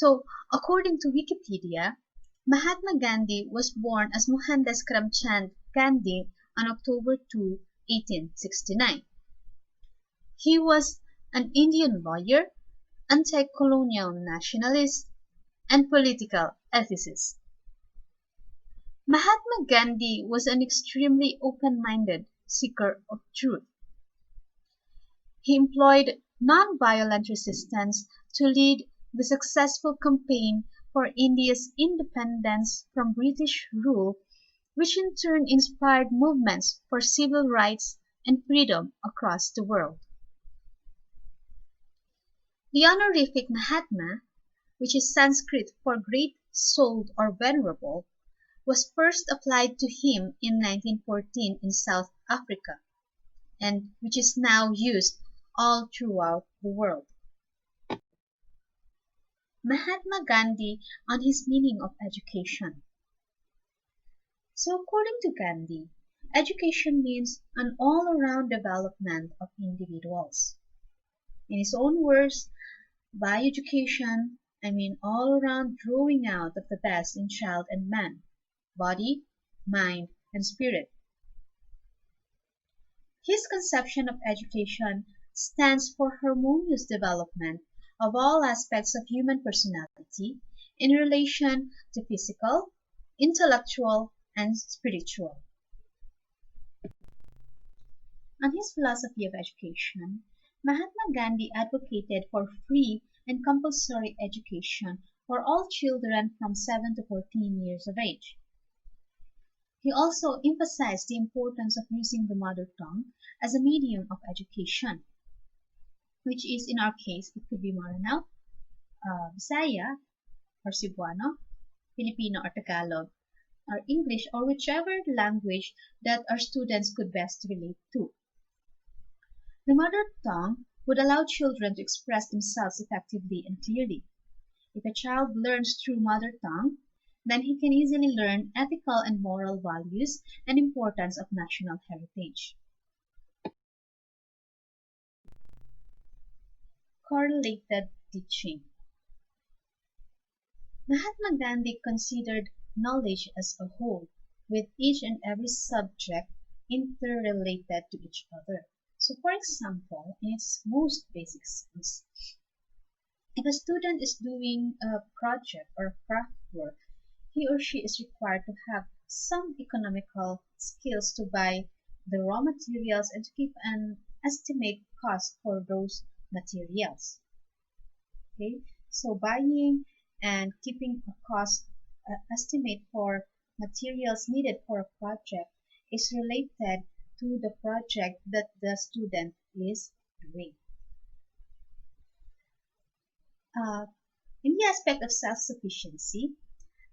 So, according to Wikipedia, Mahatma Gandhi was born as Mohandas Karamchand Gandhi on October 2, 1869. He was an Indian lawyer, anti-colonial nationalist, and political ethicist. Mahatma Gandhi was an extremely open-minded seeker of truth. He employed non-violent resistance to lead the successful campaign for India's independence from British rule, which in turn inspired movements for civil rights and freedom across the world. The honorific Mahatma, which is Sanskrit for great-souled or venerable, was first applied to him in 1914 in South Africa, and which is now used all throughout the world. Mahatma Gandhi on his meaning of education. So according to Gandhi, education means an all-around development of individuals. In his own words, by education, I mean all-around drawing out of the best in child and man, body, mind, and spirit. His conception of education stands for harmonious development of all aspects of human personality in relation to physical, intellectual, and spiritual. On his philosophy of education, Mahatma Gandhi advocated for free and compulsory education for all children from 7 to 14 years of age. He also emphasized the importance of using the mother tongue as a medium of education, which is in our case, it could be Maranao, Bisaya, or Cebuano, Filipino or Tagalog, or English, or whichever language that our students could best relate to. The mother tongue would allow children to express themselves effectively and clearly. If a child learns through mother tongue, then he can easily learn ethical and moral values and importance of national heritage. Correlated teaching. Mahatma Gandhi considered knowledge as a whole, with each and every subject interrelated to each other. So for example, in its most basic sense, if a student is doing a project or craft work, he or she is required to have some economical skills to buy the raw materials and to keep an estimate cost for those materials. Okay, so buying and keeping a cost estimate for materials needed for a project is related to the project that the student is doing. In the aspect of self-sufficiency,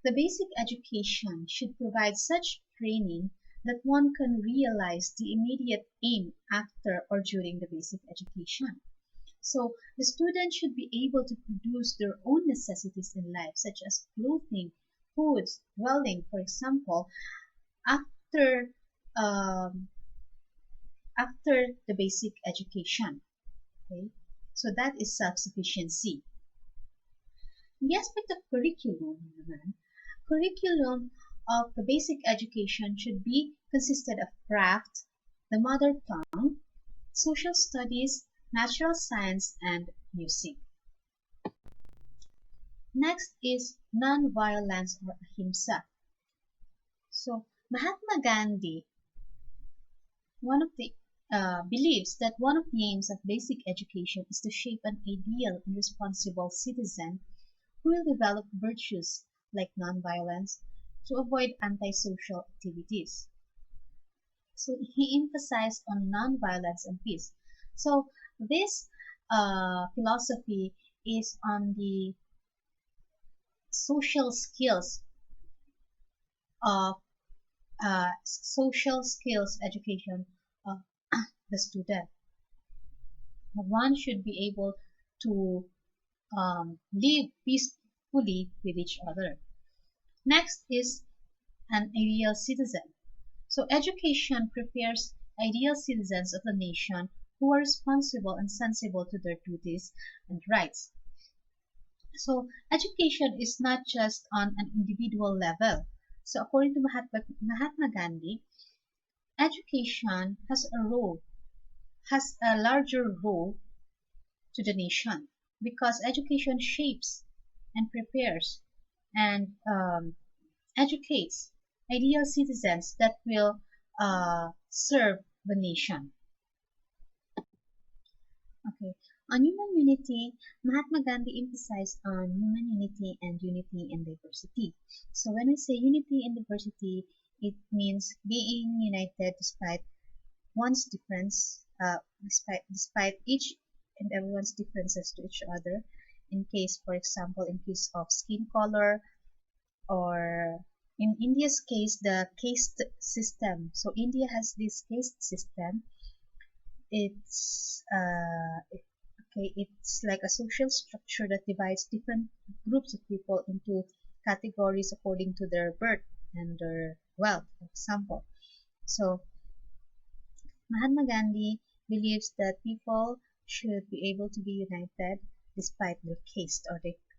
the basic education should provide such training that one can realize the immediate aim after or during the basic education. So the student should be able to produce their own necessities in life, such as clothing, foods, dwelling, for example, after after the basic education. Okay, so that is self-sufficiency. In the aspect of curriculum, curriculum of the basic education should be consisted of craft, the mother tongue, social studies, natural science, and music. Next is non-violence or ahimsa. So Mahatma Gandhi, one of the believes that one of the aims of basic education is to shape an ideal and responsible citizen who will develop virtues like non-violence to avoid antisocial activities. So he emphasized on non-violence and peace. So this philosophy is on the social skills of social skills education of the student. One should be able to live peacefully with each other. Next is an ideal citizen. So education prepares ideal citizens of the nation who are responsible and sensible to their duties and rights. So education is not just on an individual level. So according to Mahatma Gandhi, education has a larger role to the nation because education shapes and prepares and educates ideal citizens that will serve the nation. Okay. On human unity, Mahatma Gandhi emphasized on human unity and unity in diversity. So when we say unity in diversity, it means being united despite one's difference, despite each and everyone's differences to each other. In case, for example, in case of skin color, or in India's case, the caste system. So India has this caste system. It's okay. It's like a social structure that divides different groups of people into categories according to their birth and their wealth, for example. So Mahatma Gandhi believes that people should be able to be united despite their caste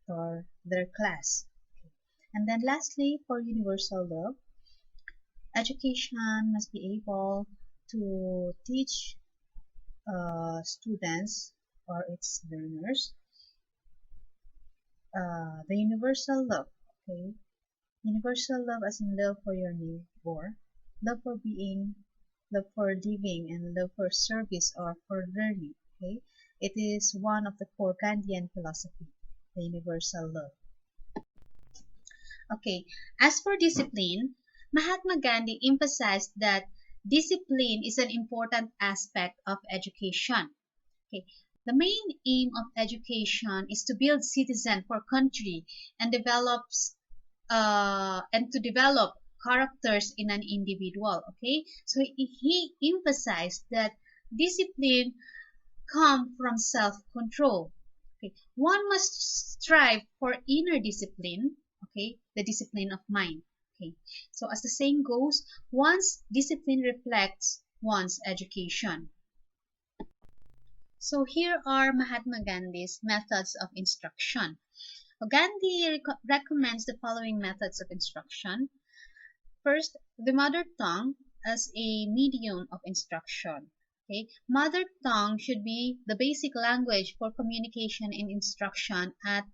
or their class. And then lastly, for universal love, education must be able to teach students or its learners the universal love. Okay, universal love as in love for your neighbor, love for being, love for living, and love for service or for learning. Okay, it is one of the core Gandhian philosophy, the universal love. Okay, as for discipline, Mahatma Gandhi emphasized that discipline is an important aspect of education. Okay, the main aim of education is to build citizen for country and to develop characters in an individual. Okay, so he emphasized that discipline come from self-control. Okay, one must strive for inner discipline. Okay, the discipline of mind. Okay, so as the saying goes, one's discipline reflects one's education. So here are Mahatma Gandhi's methods of instruction. Gandhi recommends the following methods of instruction. First, the mother tongue as a medium of instruction. Okay, mother tongue should be the basic language for communication and instruction at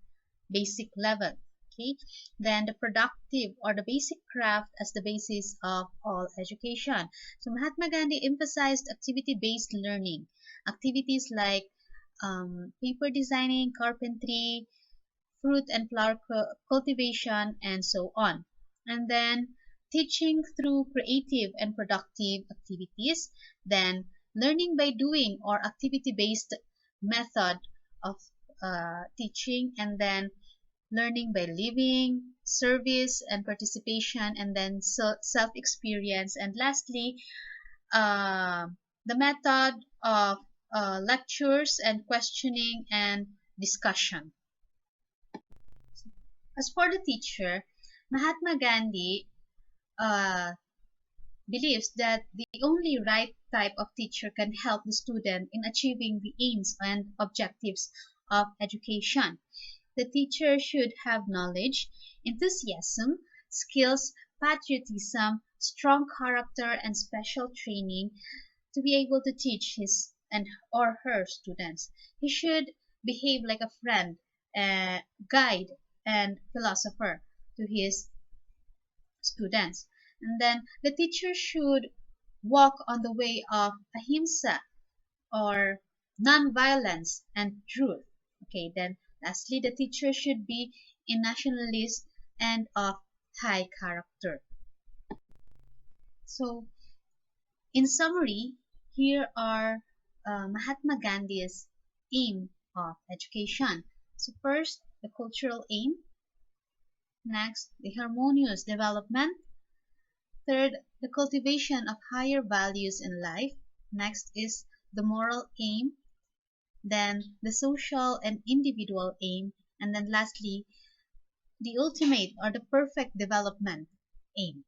basic level. Okay, then the productive or the basic craft as the basis of all education. So Mahatma Gandhi emphasized activity-based learning. Activities like paper designing, carpentry, fruit and flower cultivation, and so on. And then teaching through creative and productive activities. Then learning by doing or activity-based method of teaching. And then learning by living, service and participation, and then self-experience. And lastly, uh, the method of lectures and questioning and discussion. As for the teacher, Mahatma Gandhi uh, believes that the only right type of teacher can help the student in achieving the aims and objectives of education. The teacher should have knowledge, enthusiasm, skills, patriotism, strong character, and special training to be able to teach his and or her students. He should behave like a friend, guide, and philosopher to his students. And then the teacher should walk on the way of ahimsa or non-violence and truth. Okay, then lastly, the teacher should be a nationalist and of high character. So, in summary, here are Mahatma Gandhi's aim of education. So first, the cultural aim. Next, the harmonious development. Third, the cultivation of higher values in life. Next is the moral aim. Then the social and individual aim. And then lastly, the ultimate or the perfect development aim.